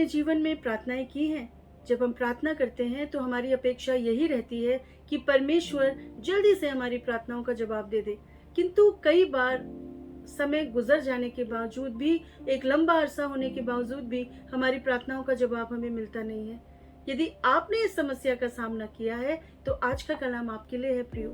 अपने जीवन में प्रार्थनाएं की हैं? जब हम प्रार्थना करते हैं तो हमारी अपेक्षा यही रहती है कि परमेश्वर जल्दी से हमारी प्रार्थनाओं का जवाब दे दे। किंतु कई बार समय गुजर जाने के बावजूद भी, एक लंबा अरसा होने के बावजूद भी हमारी प्रार्थनाओं का जवाब हमें मिलता नहीं है। यदि आपने इस समस्या का सामना किया है तो आज का कलाम आपके लिए है प्रियो।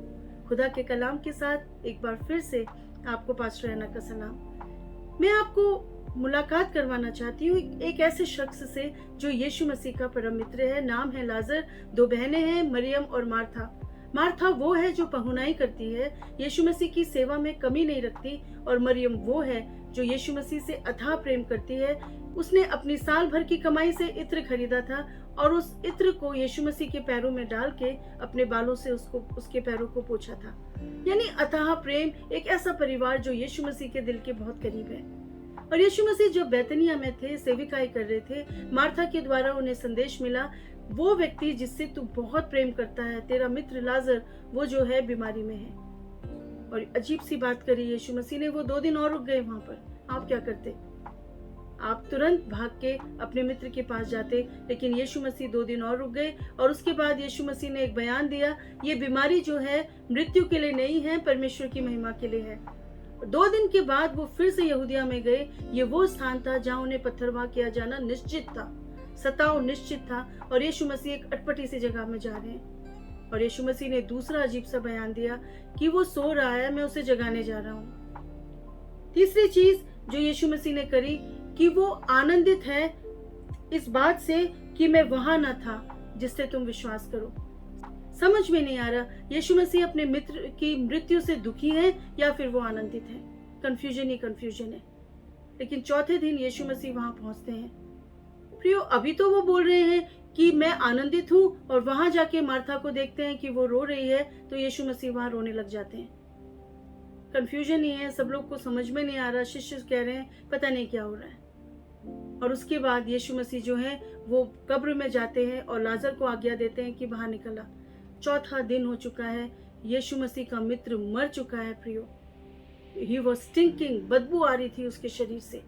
खुदा के कलाम के साथ एक बार फिर से आपको पास्टर ऐना का सलाम। मैं आपको मुलाकात करवाना चाहती हूँ एक ऐसे शख्स से जो यीशु मसीह का परम मित्र है। नाम है लाजर। दो बहनें हैं, मरियम और मार्था। मार्था वो है जो पहुनाई करती है, यीशु मसीह की सेवा में कमी नहीं रखती, और मरियम वो है जो यीशु मसीह से अथाह प्रेम करती है। उसने अपनी साल भर की कमाई से इत्र खरीदा था और उस इत्र को यीशु मसीह के पैरों में डाल के अपने बालों से उसके पैरों को पोंछा था। यानी अथाह प्रेम, एक ऐसा परिवार जो यीशु मसीह के दिल के बहुत करीब है। और यीशु मसीह जब बैतनिया में थे, सेविकाई कर रहे थे, मार्था के द्वारा उन्हें संदेश मिला, वो व्यक्ति जिससे तू बहुत प्रेम करता है, तेरा मित्र लाजर, वो जो है बीमारी में है। और अजीब सी बात करी यीशु मसीह ने, वो 2 दिन और रुक गए वहां पर। आप क्या करते? आप तुरंत भाग के अपने मित्र के पास जाते, लेकिन यीशु मसीह 2 दिन और रुक गए। और उसके बाद यीशु मसीह ने एक बयान दिया, ये बीमारी जो है मृत्यु के लिए नहीं है, परमेश्वर की महिमा के लिए है। 2 दिन के बाद वो फिर से यहूदिया में गए। ये वो स्थान था जहां उन्हें पत्थरवाह किया जाना निश्चित था, सताव निश्चित था। और यीशु मसीह एक अटपटी सी जगह में जा रहे हैं। और यीशु मसीह ने दूसरा अजीब सा बयान दिया कि वो सो रहा है, मैं उसे जगाने जा रहा हूँ। तीसरी चीज जो यीशु मसीह ने करी कि वो आनंदित है इस बात से कि मैं वहां न था जिससे तुम विश्वास करो। समझ में नहीं आ रहा यीशु मसीह अपने मित्र की मृत्यु से दुखी है या फिर वो आनंदित है। कंफ्यूजन ही कंफ्यूजन है। लेकिन चौथे दिन यीशु मसीह वहां पहुंचते हैं। प्रियो, अभी तो वो बोल रहे हैं कि मैं आनंदित हूँ, और वहां जाके मार्था को देखते हैं कि वो रो रही है, तो यीशु मसीह वहां रोने लग जाते हैं। कंफ्यूजन ही है, सब लोग को समझ में नहीं आ रहा। शिष्य कह रहे हैं पता नहीं क्या हो रहा है। और उसके बाद यीशु मसीह जो है वो कब्र में जाते हैं और लाजर को आज्ञा देते हैं कि बाहर निकला। चौथा दिन हो चुका है, यीशु मसीह का मित्र मर चुका है प्रियो। ही वॉज स्टिंकिंग, बदबू आ रही थी उसके शरीर से।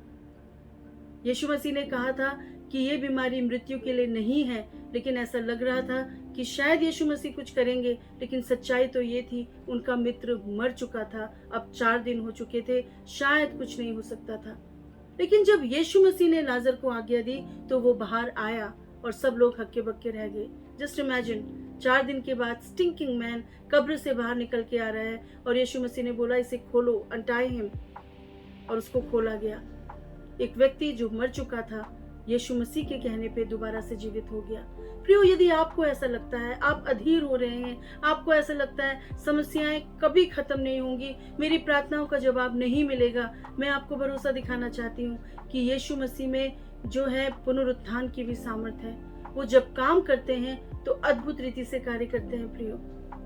यीशु मसीह ने कहा था कि ये बीमारी मृत्यु के लिए नहीं है, लेकिन ऐसा लग रहा था कि शायद यीशु मसीह कुछ करेंगे, लेकिन सच्चाई तो ये थी उनका मित्र मर चुका था। अब 4 दिन हो चुके थे, शायद कुछ नहीं हो सकता था। लेकिन जब यीशु मसीह ने लाजर को आज्ञा दी तो वो बाहर आया और सब लोग हक्के बक्के रह गए। जस्ट इमेजिन, 4 दिन के बाद स्टिंकिंग मैन कब्र से बाहर निकल के आ रहा है और यीशु मसीह ने बोला इसे खोलो, अनटाई हिम, और उसको खोला गया। एक व्यक्ति जो मर चुका था यीशु मसीह के कहने पे दोबारा से जीवित हो गया। प्रियो, यदि आपको ऐसा लगता है, आप अधीर हो रहे हैं, आपको ऐसा लगता है समस्याएं कभी खत्म नहीं होंगी, मेरी प्रार्थनाओं का जवाब नहीं मिलेगा, मैं आपको भरोसा दिखाना चाहती हूँ कि यीशु मसीह में जो है पुनरुत्थान की भी सामर्थ है। वो जब काम करते हैं तो अद्भुत रीति से कार्य करते हैं प्रियो।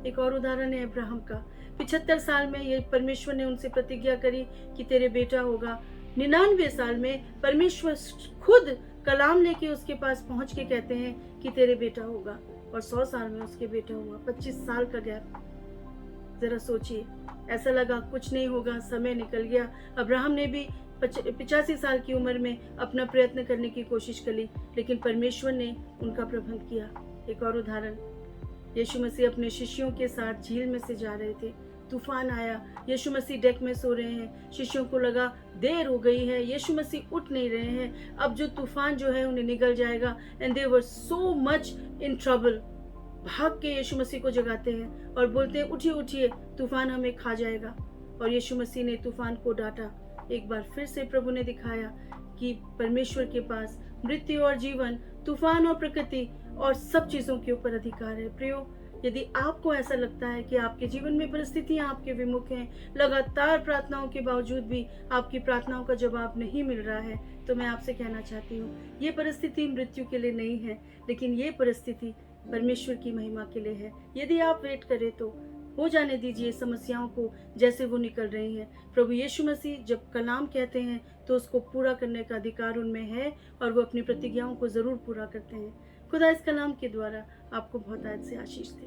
एक और उदाहरण है अब्राहम का। 75 साल में ये परमेश्वर ने उनसे प्रतिज्ञा करी कि तेरे बेटा होगा। 99 साल में परमेश्वर खुद कलाम लेके उसके पास पहुंच के कहते हैं कि तेरे बेटा होगा, और 100 साल में उसके बेटा हुआ। 25 साल का गैप। जरा सोचिए, ऐसा लगा कुछ नहीं होगा, समय निकल गया। अब्राहम ने भी 85 साल की उम्र में अपना प्रयत्न करने की कोशिश करी, लेकिन परमेश्वर ने उनका प्रबंध किया। एक और उदाहरण, यीशु मसीह अपने शिष्यों के साथ झील में से जा रहे थे, तूफान आया, यीशु मसीह डेक में सो रहे हैं। शिष्यों को लगा देर हो गई है, यीशु मसीह उठ नहीं रहे हैं, अब जो तूफान जो है उन्हें निगल जाएगा। And they were so much in trouble. भाग के यीशु मसीह को जगाते हैं और बोलते हैं उठिए उठिए, तूफान हमें खा जाएगा। और यीशु मसीह ने तूफान को डांटा। एक बार फिर से प्रभु ने दिखाया कि परमेश्वर के पास मृत्यु और जीवन, तूफान और प्रकृति और सब चीजों के ऊपर अधिकार है। प्रियो, यदि आपको ऐसा लगता है कि आपके जीवन में परिस्थितियां आपके विमुख हैं, लगातार प्रार्थनाओं के बावजूद भी आपकी प्रार्थनाओं का जवाब नहीं मिल रहा है, तो मैं आपसे कहना चाहती हूँ, ये परिस्थिति मृत्यु के लिए नहीं है, लेकिन ये परिस्थिति परमेश्वर की महिमा के लिए है। यदि आप वेट करें तो हो जाने दीजिए समस्याओं को जैसे वो निकल रही हैं। प्रभु यीशु मसीह जब कलाम कहते हैं तो उसको पूरा करने का अधिकार उनमें है, और वो अपनी प्रतिज्ञाओं को जरूर पूरा करते हैं। खुदा इस कलाम के द्वारा आपको बहुत से आशीष दे।